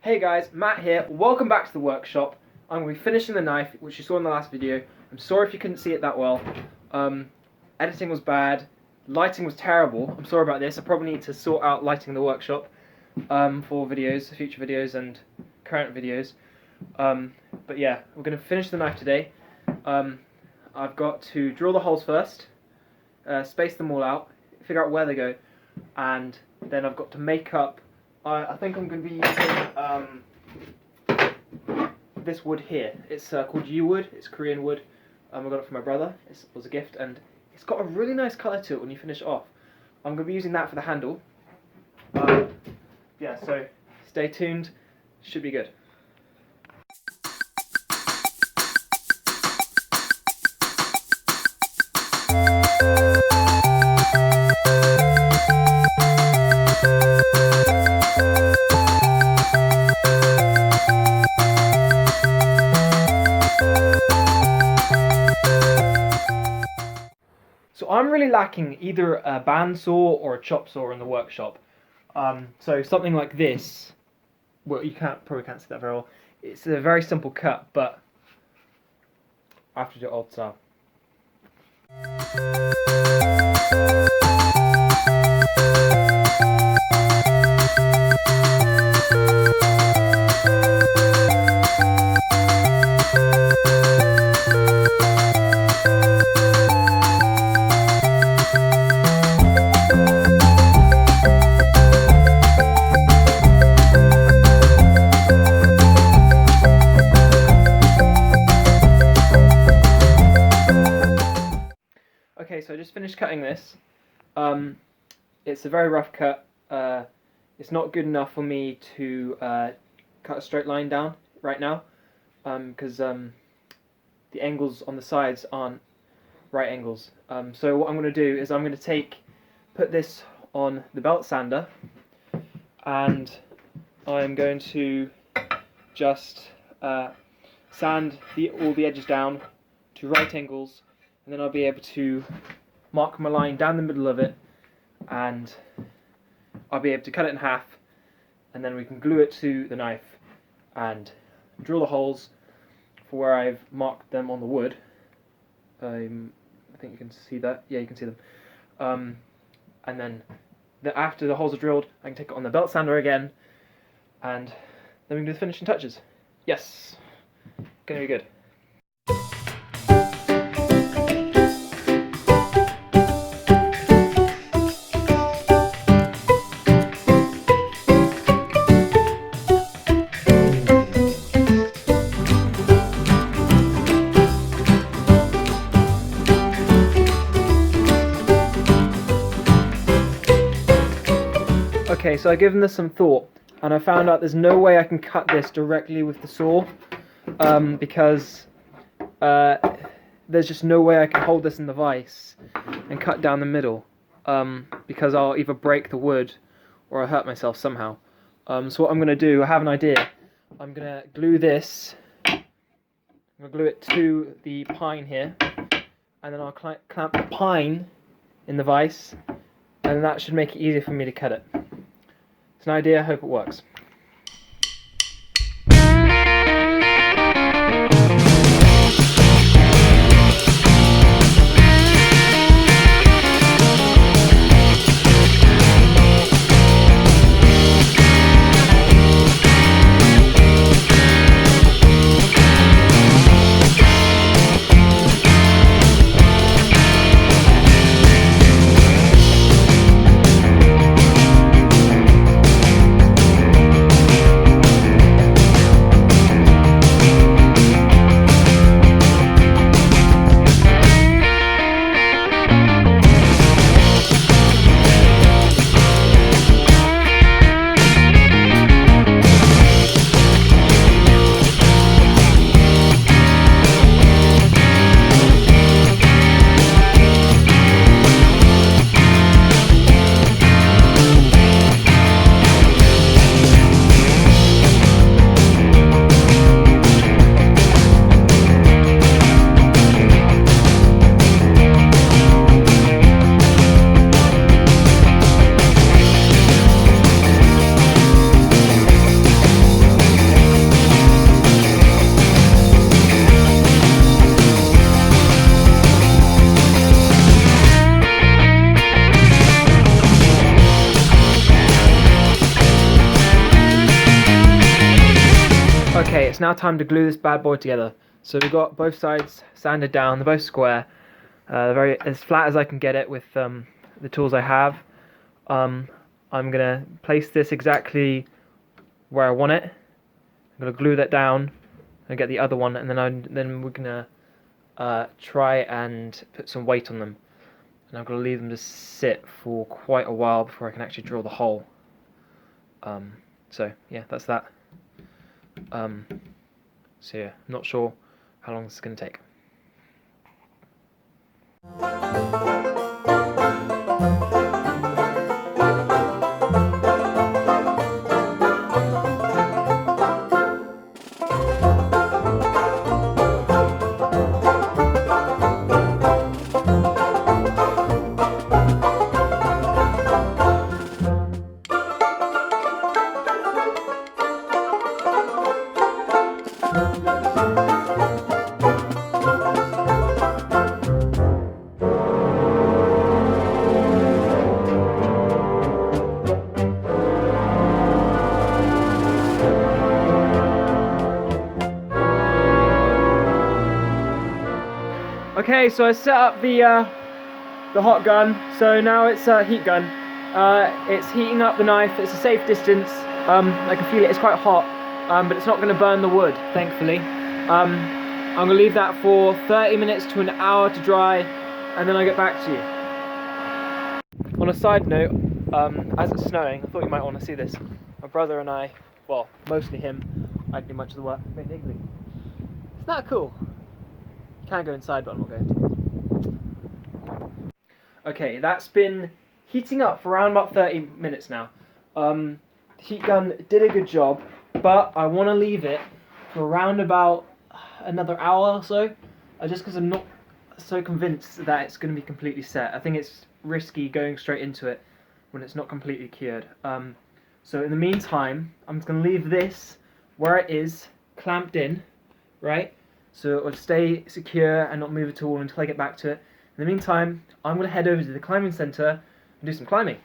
Hey guys, Matt here. Welcome back to the workshop. I'm going to be finishing the knife, which you saw in the last video. I'm sorry if you couldn't see it that well. Editing was bad. Lighting was terrible. I'm sorry about this. I probably need to sort out lighting in the workshop for videos, future videos and current videos. But yeah, we're going to finish the knife today. I've got to drill the holes first, space them all out, figure out where they go, and then I've got to make up. I think I'm going to be using this wood here. It's called yew wood. It's Korean wood. I got it from my brother. It was a gift, and it's got a really nice colour to it when you finish it off. I'm going to be using that for the handle. Yeah, so stay tuned. Should be good. So I'm really lacking either a bandsaw or a chop saw in the workshop. So something like this, well, you probably can't see that very well. It's a very simple cut, but I have to do it old style. Okay, so I just finished cutting this. It's a very rough cut. It's not good enough for me to cut a straight line down right now, because the angles on the sides aren't right angles. So what I'm going to do is I'm going to put this on the belt sander, and I'm going to just sand all the edges down to right angles. And then I'll be able to mark my line down the middle of it, and I'll be able to cut it in half, and then we can glue it to the knife and drill the holes for where I've marked them on the wood. I think you can see that. Yeah, you can see them. And then after the holes are drilled, I can take it on the belt sander again, and then we can do the finishing touches. Yes, gonna be good. Okay, so I've given this some thought, and I found out there's no way I can cut this directly with the saw, because there's just no way I can hold this in the vise and cut down the middle, because I'll either break the wood or I'll hurt myself somehow. So what I'm going to do, I have an idea. I'm going to glue this, I'm going to glue it to the pine here, and then I'll clamp the pine in the vise, and that should make it easier for me to cut it. It's an idea, I hope it works. Okay, it's now time to glue this bad boy together. So we've got both sides sanded down, they're both square. They're very as flat as I can get it with the tools I have. I'm gonna place this exactly where I want it. I'm gonna glue that down and get the other one, and then we're gonna try and put some weight on them. And I'm gonna leave them to sit for quite a while before I can actually drill the hole. So yeah, that's that. So yeah, I'm not sure how long this is gonna take. Okay, so I set up the hot gun. So now it's a heat gun. It's heating up the knife. It's a safe distance. I can feel it. It's quite hot, but it's not going to burn the wood, thankfully. I'm going to leave that for 30 minutes to an hour to dry, and then I'll get back to you. On a side note, as it's snowing, I thought you might want to see this. My brother and I, well, mostly him, I do much of the work, made an igloo. Isn't that cool? You can go inside, but I'm not going to. Okay, that's been heating up for around about 30 minutes now. The heat gun did a good job, but I want to leave it for around about another hour or so, just because I'm not so convinced that it's going to be completely set. I think it's risky going straight into it when it's not completely cured. So in the meantime, I'm just going to leave this where it is, clamped in, right? So it will stay secure and not move at all until I get back to it. In the meantime, I'm going to head over to the climbing center and do some climbing.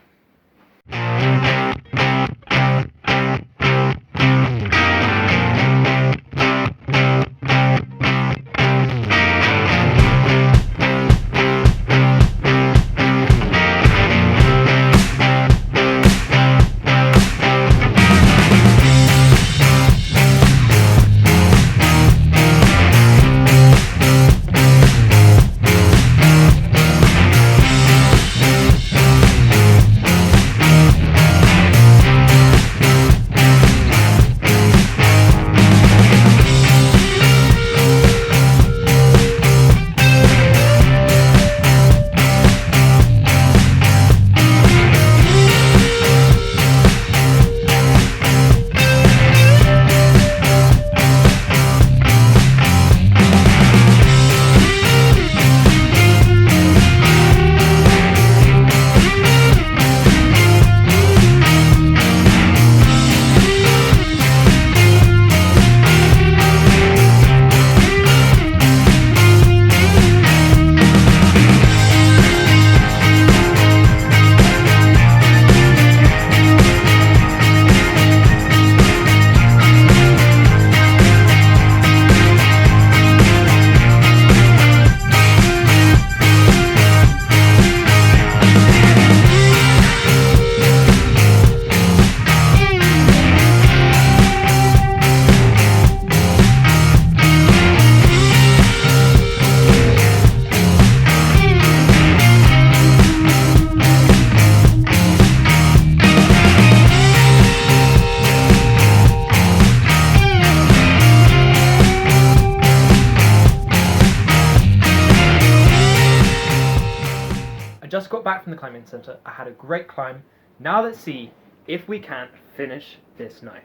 Just got back from the climbing center. I had a great climb. Now let's see if we can finish this knife.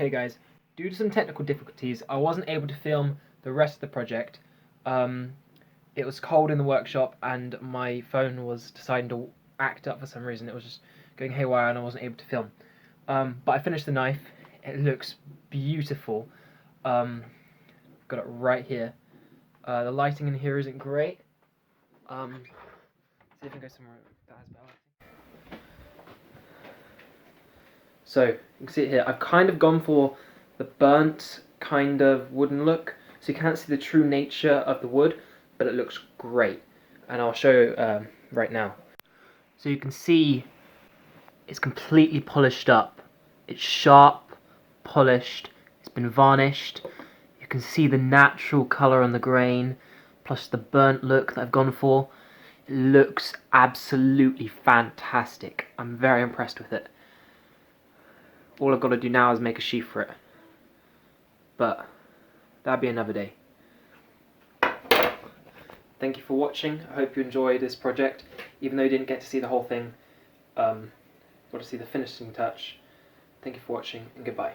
Okay guys, due to some technical difficulties, I wasn't able to film the rest of the project. It was cold in the workshop and my phone was deciding to act up for some reason. It was just going haywire and I wasn't able to film. But I finished the knife. It looks beautiful. Got it right here. The lighting in here isn't great. See if I can go somewhere that has better lighting. So you can see it here. I've kind of gone for the burnt kind of wooden look, so you can't see the true nature of the wood, but it looks great. And I'll show you right now. So you can see it's completely polished up. It's sharp, polished, it's been varnished. You can see the natural colour on the grain, plus the burnt look that I've gone for. It looks absolutely fantastic. I'm very impressed with it. All I've got to do now is make a sheath for it. But that'll be another day. Thank you for watching. I hope you enjoyed this project. Even though you didn't get to see the whole thing, got to see the finishing touch. Thank you for watching and goodbye.